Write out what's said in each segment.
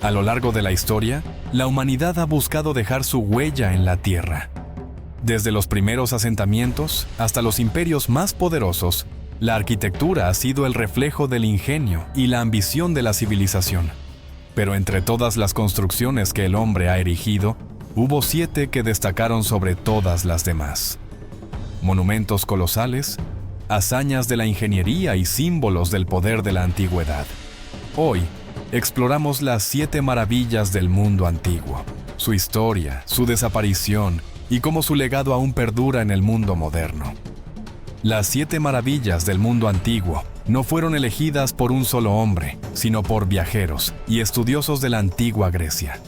A lo largo de la historia, la humanidad ha buscado dejar su huella en la Tierra. Desde los primeros asentamientos hasta los imperios más poderosos, la arquitectura ha sido el reflejo del ingenio y la ambición de la civilización. Pero entre todas las construcciones que el hombre ha erigido, hubo 7 que destacaron sobre todas las demás. Monumentos colosales, hazañas de la ingeniería y símbolos del poder de la antigüedad. Hoy, exploramos las 7 maravillas del mundo antiguo, su historia, su desaparición y cómo su legado aún perdura en el mundo moderno. Las 7 maravillas del mundo antiguo no fueron elegidas por un solo hombre, sino por viajeros y estudiosos de la antigua Grecia.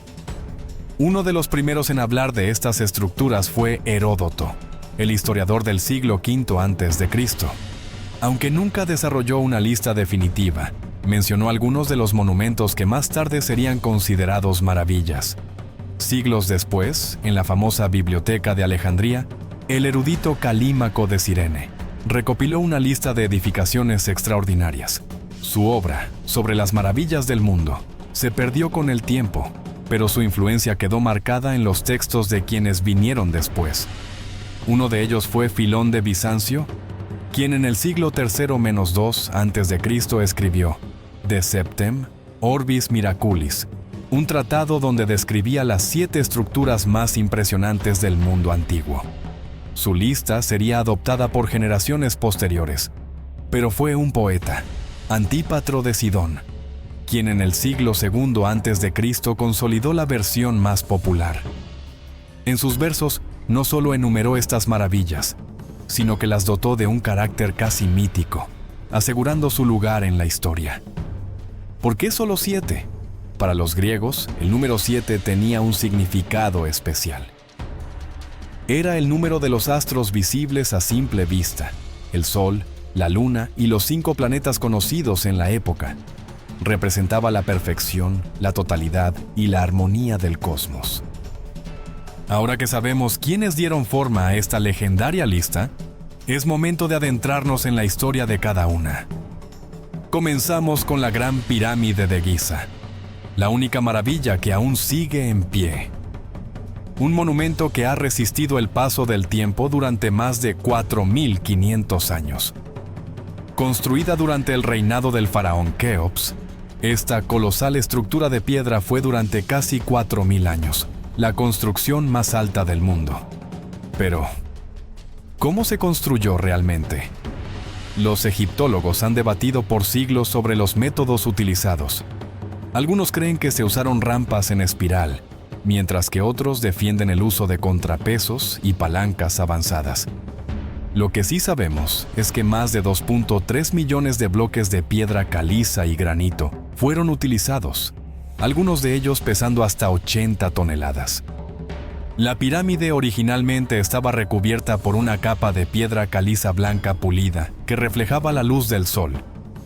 Uno de los primeros en hablar de estas estructuras fue Heródoto, el historiador del siglo V a.C. Aunque nunca desarrolló una lista definitiva, mencionó algunos de los monumentos que más tarde serían considerados maravillas. Siglos después, en la famosa Biblioteca de Alejandría, el erudito Calímaco de Cirene recopiló una lista de edificaciones extraordinarias. Su obra, sobre las maravillas del mundo, se perdió con el tiempo, pero su influencia quedó marcada en los textos de quienes vinieron después. Uno de ellos fue Filón de Bizancio, quien en el siglo III-2 a.C. escribió De Septem Orbis Miraculis, un tratado donde describía las 7 estructuras más impresionantes del mundo antiguo. Su lista sería adoptada por generaciones posteriores, pero fue un poeta, Antípatro de Sidón, quien en el siglo II a.C. consolidó la versión más popular. En sus versos no solo enumeró estas maravillas, sino que las dotó de un carácter casi mítico, asegurando su lugar en la historia. ¿Por qué solo 7? Para los griegos, el número 7 tenía un significado especial. Era el número de los astros visibles a simple vista, el Sol, la Luna y los 5 planetas conocidos en la época. Representaba la perfección, la totalidad y la armonía del cosmos. Ahora que sabemos quiénes dieron forma a esta legendaria lista, es momento de adentrarnos en la historia de cada una. Comenzamos con la Gran Pirámide de Giza, la única maravilla que aún sigue en pie. Un monumento que ha resistido el paso del tiempo durante más de 4.500 años. Construida durante el reinado del faraón Keops, esta colosal estructura de piedra fue durante casi 4.000 años, la construcción más alta del mundo. Pero, ¿cómo se construyó realmente? Los egiptólogos han debatido por siglos sobre los métodos utilizados. Algunos creen que se usaron rampas en espiral, mientras que otros defienden el uso de contrapesos y palancas avanzadas. Lo que sí sabemos es que más de 2.3 millones de bloques de piedra caliza y granito fueron utilizados, algunos de ellos pesando hasta 80 toneladas. La pirámide originalmente estaba recubierta por una capa de piedra caliza blanca pulida que reflejaba la luz del sol,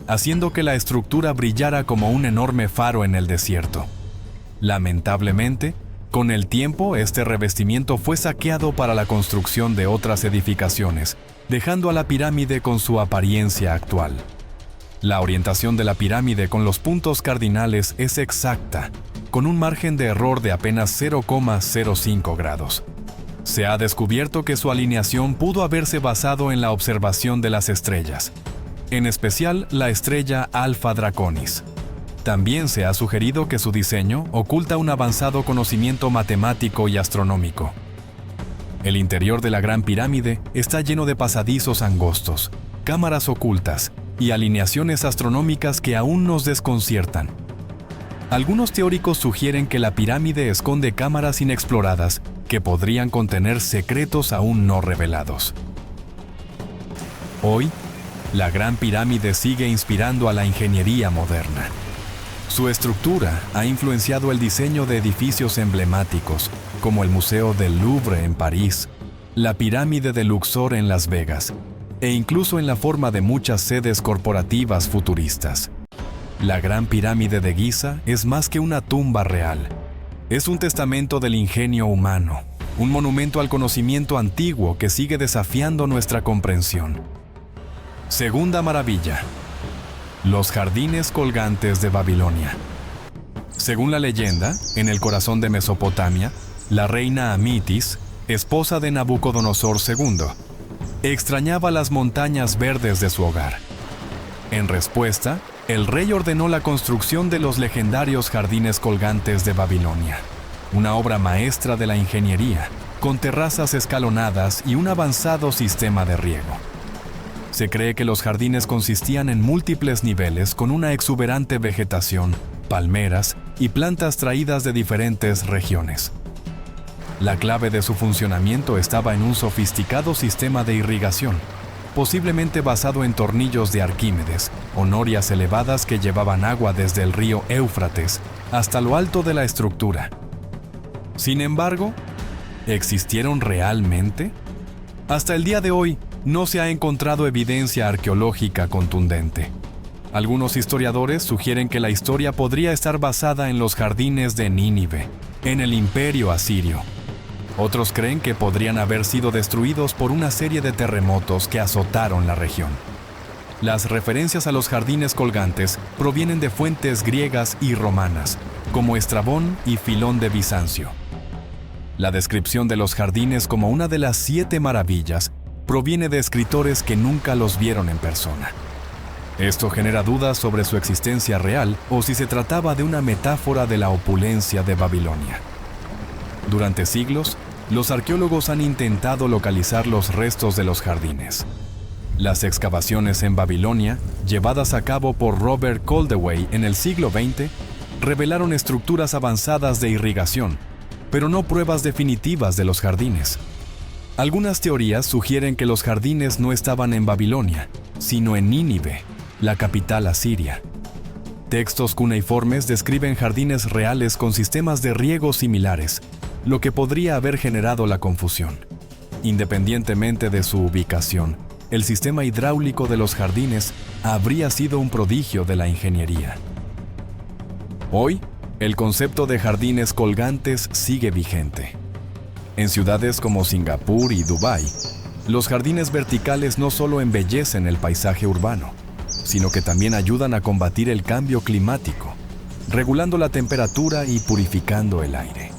haciendo que la estructura brillara como un enorme faro en el desierto. Lamentablemente, con el tiempo este revestimiento fue saqueado para la construcción de otras edificaciones, dejando a la pirámide con su apariencia actual. La orientación de la pirámide con los puntos cardinales es exacta, con un margen de error de apenas 0,05 grados. Se ha descubierto que su alineación pudo haberse basado en la observación de las estrellas, en especial la estrella Alpha Draconis. También se ha sugerido que su diseño oculta un avanzado conocimiento matemático y astronómico. El interior de la Gran Pirámide está lleno de pasadizos angostos, cámaras ocultas y alineaciones astronómicas que aún nos desconciertan. Algunos teóricos sugieren que la pirámide esconde cámaras inexploradas que podrían contener secretos aún no revelados. Hoy, la Gran Pirámide sigue inspirando a la ingeniería moderna. Su estructura ha influenciado el diseño de edificios emblemáticos, como el Museo del Louvre en París, la Pirámide de Luxor en Las Vegas, e incluso en la forma de muchas sedes corporativas futuristas. La Gran Pirámide de Giza es más que una tumba real. Es un testamento del ingenio humano, un monumento al conocimiento antiguo que sigue desafiando nuestra comprensión. Segunda maravilla: los jardines colgantes de Babilonia. Según la leyenda, en el corazón de Mesopotamia, la reina Amitis, esposa de Nabucodonosor II, extrañaba las montañas verdes de su hogar. En respuesta, el rey ordenó la construcción de los legendarios jardines colgantes de Babilonia, una obra maestra de la ingeniería, con terrazas escalonadas y un avanzado sistema de riego. Se cree que los jardines consistían en múltiples niveles con una exuberante vegetación, palmeras y plantas traídas de diferentes regiones. La clave de su funcionamiento estaba en un sofisticado sistema de irrigación, posiblemente basado en tornillos de Arquímedes o norias elevadas que llevaban agua desde el río Éufrates hasta lo alto de la estructura. Sin embargo, ¿existieron realmente? Hasta el día de hoy, no se ha encontrado evidencia arqueológica contundente. Algunos historiadores sugieren que la historia podría estar basada en los jardines de Nínive, en el Imperio Asirio. Otros creen que podrían haber sido destruidos por una serie de terremotos que azotaron la región. Las referencias a los jardines colgantes provienen de fuentes griegas y romanas, como Estrabón y Filón de Bizancio. La descripción de los jardines como una de las 7 maravillas proviene de escritores que nunca los vieron en persona. Esto genera dudas sobre su existencia real o si se trataba de una metáfora de la opulencia de Babilonia. Durante siglos, los arqueólogos han intentado localizar los restos de los jardines. Las excavaciones en Babilonia, llevadas a cabo por Robert Coldewey en el siglo XX, revelaron estructuras avanzadas de irrigación, pero no pruebas definitivas de los jardines. Algunas teorías sugieren que los jardines no estaban en Babilonia, sino en Nínive, la capital asiria. Textos cuneiformes describen jardines reales con sistemas de riego similares, lo que podría haber generado la confusión. Independientemente de su ubicación, el sistema hidráulico de los jardines habría sido un prodigio de la ingeniería. Hoy, el concepto de jardines colgantes sigue vigente. En ciudades como Singapur y Dubái, los jardines verticales no solo embellecen el paisaje urbano, sino que también ayudan a combatir el cambio climático, regulando la temperatura y purificando el aire.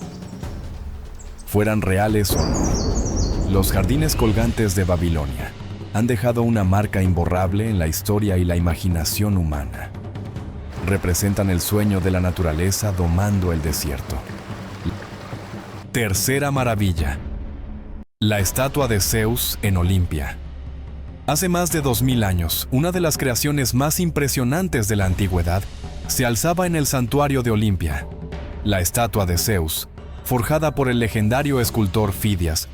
Fueran reales o no, los jardines colgantes de Babilonia han dejado una marca imborrable en la historia y la imaginación humana. Representan el sueño de la naturaleza domando el desierto. Tercera maravilla: la estatua de Zeus en Olimpia. Hace más de 2000 años, una de las creaciones más impresionantes de la antigüedad se alzaba en el santuario de Olimpia. La estatua de Zeus, forjada por el legendario escultor Fidias,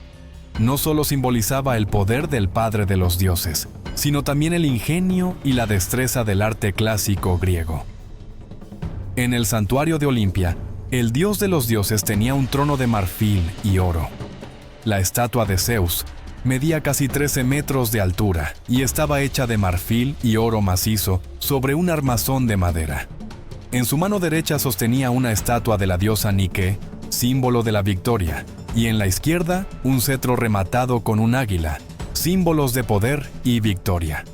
no solo simbolizaba el poder del padre de los dioses, sino también el ingenio y la destreza del arte clásico griego. En el santuario de Olimpia, el dios de los dioses tenía un trono de marfil y oro. La estatua de Zeus medía casi 13 metros de altura y estaba hecha de marfil y oro macizo sobre un armazón de madera. En su mano derecha sostenía una estatua de la diosa Nike, símbolo de la victoria, y en la izquierda un cetro rematado con un águila, símbolos de poder y victoria.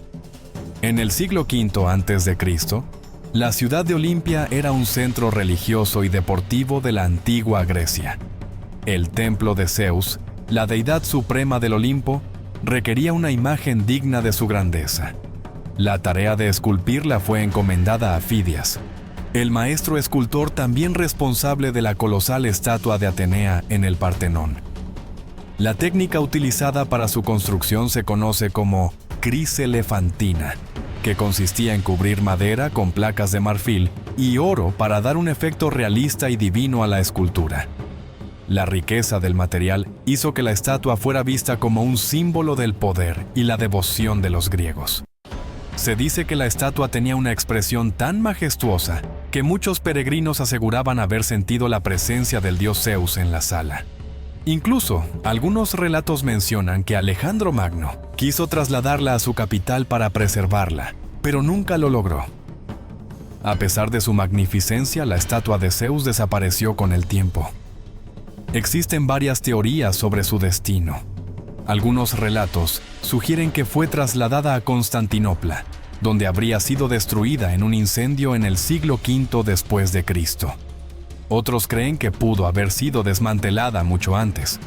En el siglo V a.C., la ciudad de Olimpia era un centro religioso y deportivo de la antigua Grecia. El templo de Zeus, la deidad suprema del Olimpo, requería una imagen digna de su grandeza. La tarea de esculpirla fue encomendada a Fidias, el maestro escultor también responsable de la colosal estatua de Atenea en el Partenón. La técnica utilizada para su construcción se conoce como criselefantina, que consistía en cubrir madera con placas de marfil y oro para dar un efecto realista y divino a la escultura. La riqueza del material hizo que la estatua fuera vista como un símbolo del poder y la devoción de los griegos. Se dice que la estatua tenía una expresión tan majestuosa que muchos peregrinos aseguraban haber sentido la presencia del dios Zeus en la sala. Incluso, algunos relatos mencionan que Alejandro Magno quiso trasladarla a su capital para preservarla, pero nunca lo logró. A pesar de su magnificencia, la estatua de Zeus desapareció con el tiempo. Existen varias teorías sobre su destino. Algunos relatos sugieren que fue trasladada a Constantinopla, donde habría sido destruida en un incendio en el siglo V después de Cristo. Otros creen que pudo haber sido desmantelada mucho antes.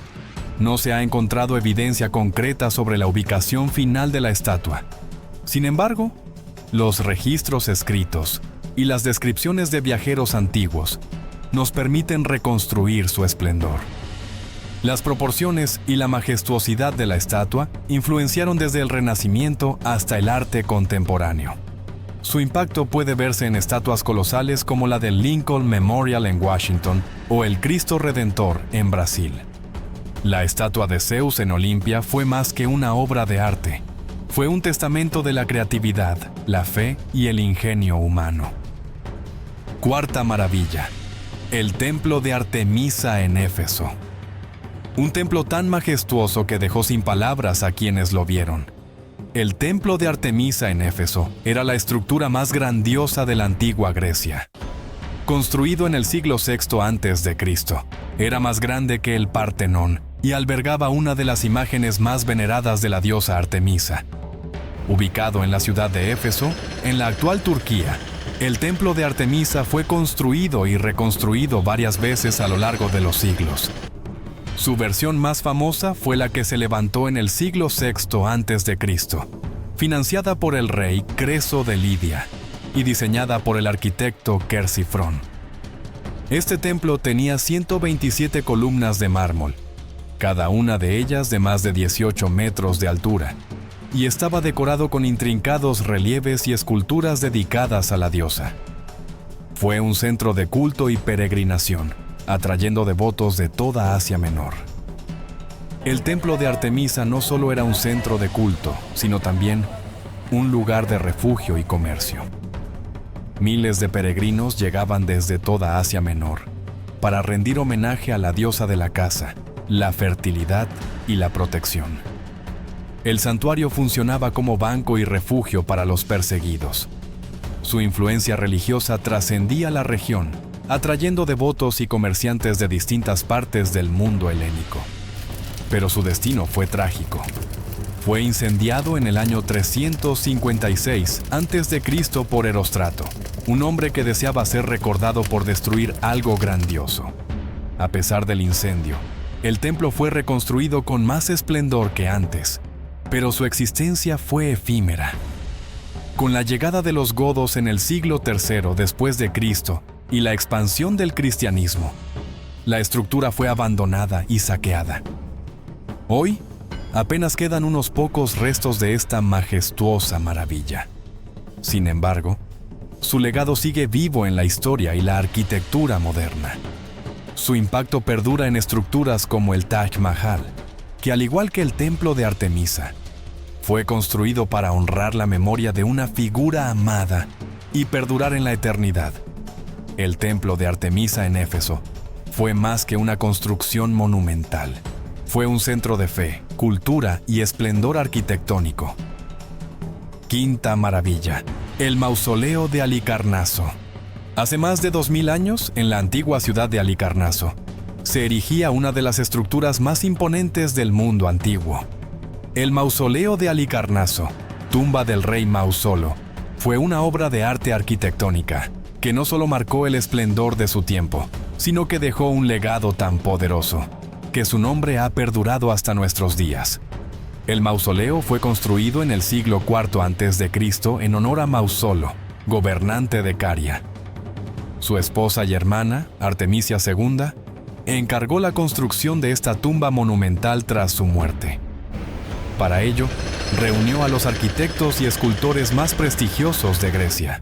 No se ha encontrado evidencia concreta sobre la ubicación final de la estatua. Sin embargo, los registros escritos y las descripciones de viajeros antiguos nos permiten reconstruir su esplendor. Las proporciones y la majestuosidad de la estatua influenciaron desde el Renacimiento hasta el arte contemporáneo. Su impacto puede verse en estatuas colosales como la del Lincoln Memorial en Washington o el Cristo Redentor en Brasil. La estatua de Zeus en Olimpia fue más que una obra de arte. Fue un testamento de la creatividad, la fe y el ingenio humano. Cuarta maravilla: el templo de Artemisa en Éfeso. Un templo tan majestuoso que dejó sin palabras a quienes lo vieron. El templo de Artemisa en Éfeso era la estructura más grandiosa de la antigua Grecia. Construido en el siglo VI a.C., era más grande que el Partenón y albergaba una de las imágenes más veneradas de la diosa Artemisa. Ubicado en la ciudad de Éfeso, en la actual Turquía, el templo de Artemisa fue construido y reconstruido varias veces a lo largo de los siglos. Su versión más famosa fue la que se levantó en el siglo VI a.C., financiada por el rey Creso de Lidia y diseñada por el arquitecto Quersifrón. Este templo tenía 127 columnas de mármol, cada una de ellas de más de 18 metros de altura, y estaba decorado con intrincados relieves y esculturas dedicadas a la diosa. Fue un centro de culto y peregrinación, atrayendo devotos de toda Asia Menor. El templo de Artemisa no solo era un centro de culto, sino también un lugar de refugio y comercio. Miles de peregrinos llegaban desde toda Asia Menor para rendir homenaje a la diosa de la casa, la fertilidad y la protección. El santuario funcionaba como banco y refugio para los perseguidos. Su influencia religiosa trascendía la región, atrayendo devotos y comerciantes de distintas partes del mundo helénico. Pero su destino fue trágico. Fue incendiado en el año 356 a.C. por Erostrato, un hombre que deseaba ser recordado por destruir algo grandioso. A pesar del incendio, el templo fue reconstruido con más esplendor que antes, pero su existencia fue efímera. Con la llegada de los godos en el siglo III después de Cristo y la expansión del cristianismo, la estructura fue abandonada y saqueada. Hoy, apenas quedan unos pocos restos de esta majestuosa maravilla. Sin embargo, su legado sigue vivo en la historia y la arquitectura moderna. Su impacto perdura en estructuras como el Taj Mahal, que al igual que el templo de Artemisa, fue construido para honrar la memoria de una figura amada y perdurar en la eternidad. El templo de Artemisa en Éfeso fue más que una construcción monumental. Fue un centro de fe, cultura y esplendor arquitectónico. Quinta maravilla: el mausoleo de Halicarnaso. Hace más de 2000 años, en la antigua ciudad de Halicarnaso, se erigía una de las estructuras más imponentes del mundo antiguo. El mausoleo de Halicarnaso, tumba del rey Mausolo, fue una obra de arte arquitectónica que no solo marcó el esplendor de su tiempo, sino que dejó un legado tan poderoso que su nombre ha perdurado hasta nuestros días. El mausoleo fue construido en el siglo IV a.C. en honor a Mausolo, gobernante de Caria. Su esposa y hermana, Artemisia II, encargó la construcción de esta tumba monumental tras su muerte. Para ello, reunió a los arquitectos y escultores más prestigiosos de Grecia.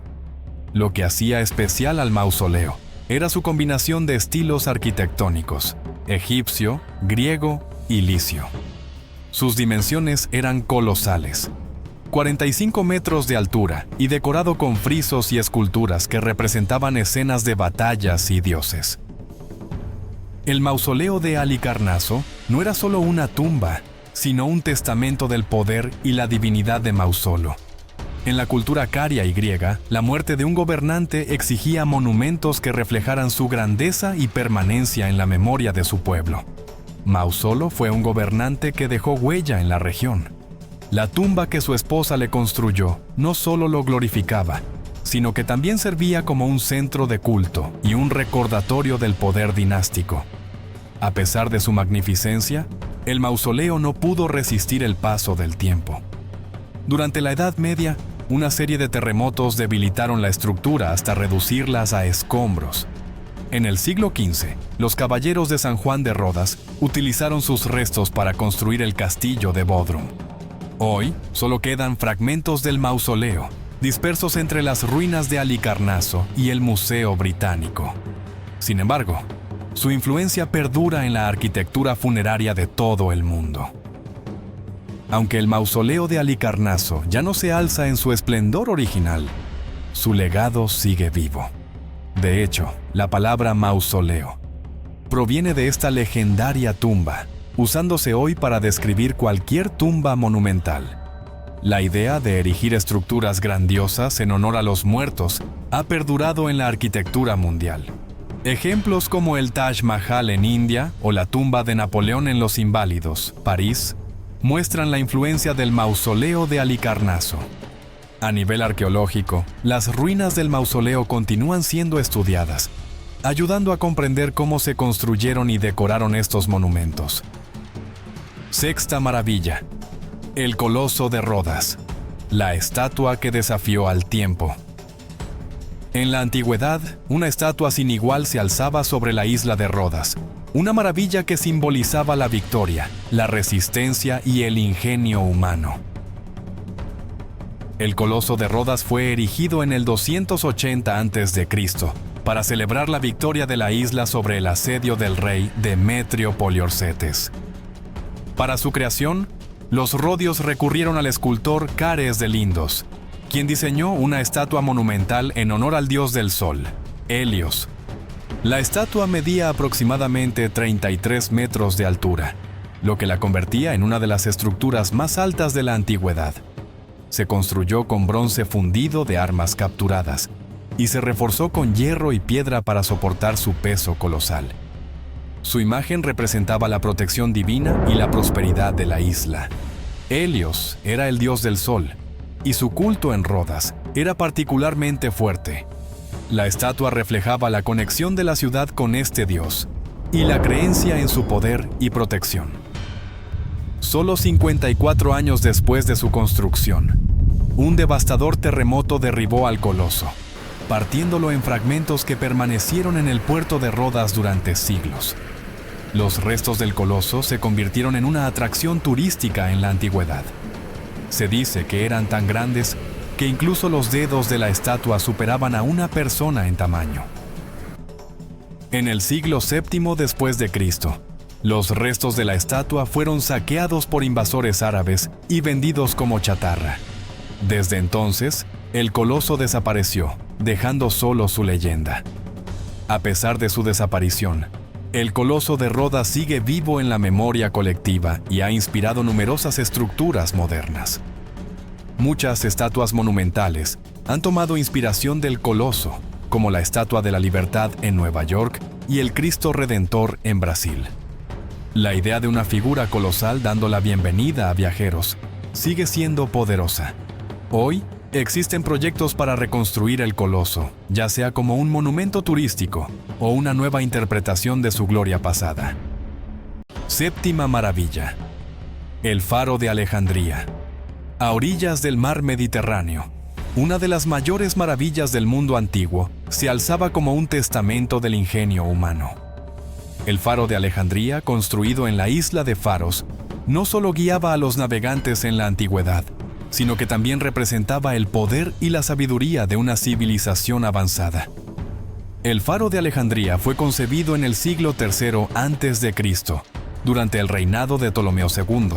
Lo que hacía especial al mausoleo era su combinación de estilos arquitectónicos: egipcio, griego y licio. Sus dimensiones eran colosales: 45 metros de altura y decorado con frisos y esculturas que representaban escenas de batallas y dioses. El mausoleo de Halicarnaso no era solo una tumba, sino un testamento del poder y la divinidad de Mausolo. En la cultura caria y griega, la muerte de un gobernante exigía monumentos que reflejaran su grandeza y permanencia en la memoria de su pueblo. Mausolo fue un gobernante que dejó huella en la región. La tumba que su esposa le construyó no solo lo glorificaba, sino que también servía como un centro de culto y un recordatorio del poder dinástico. A pesar de su magnificencia, el mausoleo no pudo resistir el paso del tiempo. Durante la Edad Media, una serie de terremotos debilitaron la estructura hasta reducirlas a escombros. En el siglo XV, los caballeros de San Juan de Rodas utilizaron sus restos para construir el castillo de Bodrum. Hoy, solo quedan fragmentos del mausoleo, dispersos entre las ruinas de Halicarnaso y el Museo Británico. Sin embargo, su influencia perdura en la arquitectura funeraria de todo el mundo. Aunque el mausoleo de Halicarnaso ya no se alza en su esplendor original, su legado sigue vivo. De hecho, la palabra mausoleo proviene de esta legendaria tumba, usándose hoy para describir cualquier tumba monumental. La idea de erigir estructuras grandiosas en honor a los muertos ha perdurado en la arquitectura mundial. Ejemplos como el Taj Mahal en India o la tumba de Napoleón en Los Inválidos, París, muestran la influencia del mausoleo de Halicarnaso. A nivel arqueológico, las ruinas del mausoleo continúan siendo estudiadas, ayudando a comprender cómo se construyeron y decoraron estos monumentos. Sexta maravilla: el Coloso de Rodas, la estatua que desafió al tiempo. En la antigüedad, una estatua sin igual se alzaba sobre la isla de Rodas, una maravilla que simbolizaba la victoria, la resistencia y el ingenio humano. El Coloso de Rodas fue erigido en el 280 a.C. para celebrar la victoria de la isla sobre el asedio del rey Demetrio Poliorcetes. Para su creación, los rodios recurrieron al escultor Cares de Lindos, quien diseñó una estatua monumental en honor al dios del sol, Helios. La estatua medía aproximadamente 33 metros de altura, lo que la convertía en una de las estructuras más altas de la antigüedad. Se construyó con bronce fundido de armas capturadas y se reforzó con hierro y piedra para soportar su peso colosal. Su imagen representaba la protección divina y la prosperidad de la isla. Helios era el dios del sol, y su culto en Rodas era particularmente fuerte. La estatua reflejaba la conexión de la ciudad con este dios y la creencia en su poder y protección. Solo 54 años después de su construcción, un devastador terremoto derribó al coloso, partiéndolo en fragmentos que permanecieron en el puerto de Rodas durante siglos. Los restos del coloso se convirtieron en una atracción turística en la antigüedad. Se dice que eran tan grandes que incluso los dedos de la estatua superaban a una persona en tamaño. En el siglo VII después de Cristo, los restos de la estatua fueron saqueados por invasores árabes y vendidos como chatarra. Desde entonces, el coloso desapareció, dejando solo su leyenda. A pesar de su desaparición, el Coloso de Rodas sigue vivo en la memoria colectiva y ha inspirado numerosas estructuras modernas. Muchas estatuas monumentales han tomado inspiración del Coloso, como la Estatua de la Libertad en Nueva York y el Cristo Redentor en Brasil. La idea de una figura colosal dando la bienvenida a viajeros sigue siendo poderosa. Hoy, existen proyectos para reconstruir el Coloso, ya sea como un monumento turístico o una nueva interpretación de su gloria pasada. Séptima maravilla: el Faro de Alejandría. A orillas del mar Mediterráneo, una de las mayores maravillas del mundo antiguo, se alzaba como un testamento del ingenio humano. El Faro de Alejandría, construido en la isla de Faros, no solo guiaba a los navegantes en la antigüedad, sino que también representaba el poder y la sabiduría de una civilización avanzada. El Faro de Alejandría fue concebido en el siglo III a.C., durante el reinado de Ptolomeo II,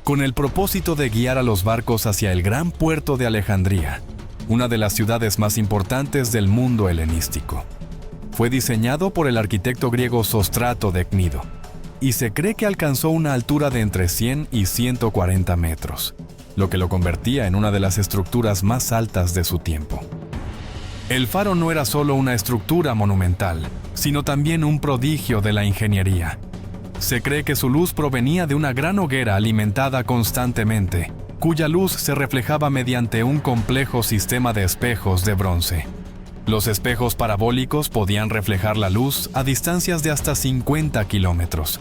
con el propósito de guiar a los barcos hacia el gran puerto de Alejandría, una de las ciudades más importantes del mundo helenístico. Fue diseñado por el arquitecto griego Sóstrato de Cnido, y se cree que alcanzó una altura de entre 100 y 140 metros, lo que lo convertía en una de las estructuras más altas de su tiempo. El faro no era solo una estructura monumental, sino también un prodigio de la ingeniería. Se cree que su luz provenía de una gran hoguera alimentada constantemente, cuya luz se reflejaba mediante un complejo sistema de espejos de bronce. Los espejos parabólicos podían reflejar la luz a distancias de hasta 50 kilómetros.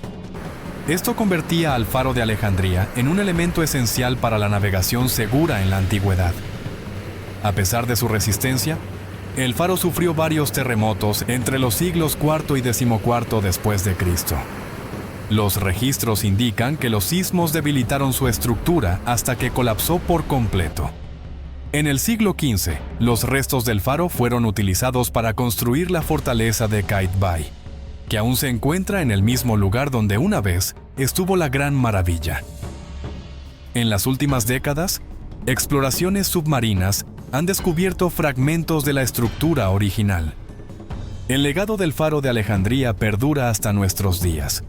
Esto convertía al Faro de Alejandría en un elemento esencial para la navegación segura en la antigüedad. A pesar de su resistencia, el faro sufrió varios terremotos entre los siglos IV y XIV después de Cristo. Los registros indican que los sismos debilitaron su estructura hasta que colapsó por completo. En el siglo XV, los restos del faro fueron utilizados para construir la fortaleza de Qaitbay, que aún se encuentra en el mismo lugar donde una vez estuvo la Gran Maravilla. En las últimas décadas, exploraciones submarinas han descubierto fragmentos de la estructura original. El legado del Faro de Alejandría perdura hasta nuestros días.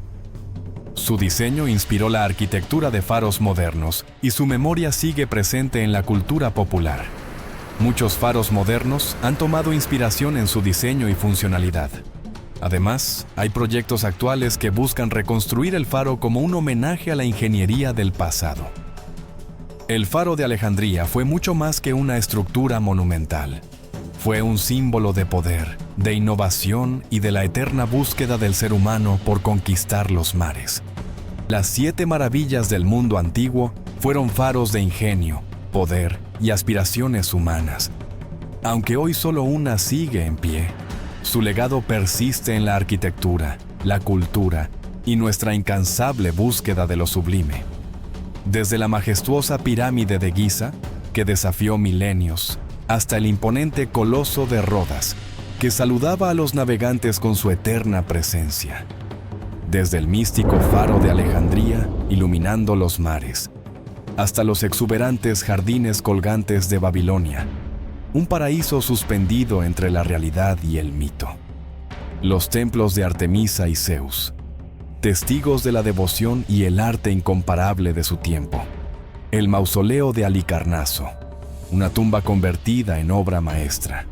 Su diseño inspiró la arquitectura de faros modernos y su memoria sigue presente en la cultura popular. Muchos faros modernos han tomado inspiración en su diseño y funcionalidad. Además, hay proyectos actuales que buscan reconstruir el faro como un homenaje a la ingeniería del pasado. El Faro de Alejandría fue mucho más que una estructura monumental. Fue un símbolo de poder, de innovación y de la eterna búsqueda del ser humano por conquistar los mares. Las 7 maravillas del mundo antiguo fueron faros de ingenio, poder y aspiraciones humanas. Aunque hoy solo una sigue en pie, su legado persiste en la arquitectura, la cultura y nuestra incansable búsqueda de lo sublime. Desde la majestuosa pirámide de Giza, que desafió milenios, hasta el imponente coloso de Rodas, que saludaba a los navegantes con su eterna presencia. Desde el místico Faro de Alejandría, iluminando los mares, hasta los exuberantes jardines colgantes de Babilonia, un paraíso suspendido entre la realidad y el mito. Los templos de Artemisa y Zeus, testigos de la devoción y el arte incomparable de su tiempo. El mausoleo de Halicarnaso, una tumba convertida en obra maestra.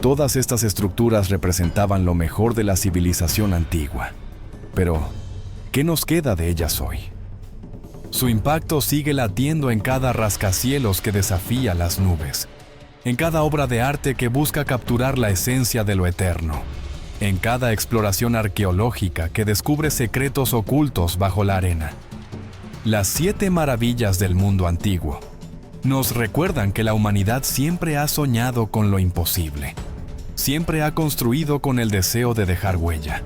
Todas estas estructuras representaban lo mejor de la civilización antigua. Pero, ¿qué nos queda de ellas hoy? Su impacto sigue latiendo en cada rascacielos que desafía las nubes, en cada obra de arte que busca capturar la esencia de lo eterno, en cada exploración arqueológica que descubre secretos ocultos bajo la arena. Las 7 maravillas del mundo antiguo nos recuerdan que la humanidad siempre ha soñado con lo imposible, siempre ha construido con el deseo de dejar huella.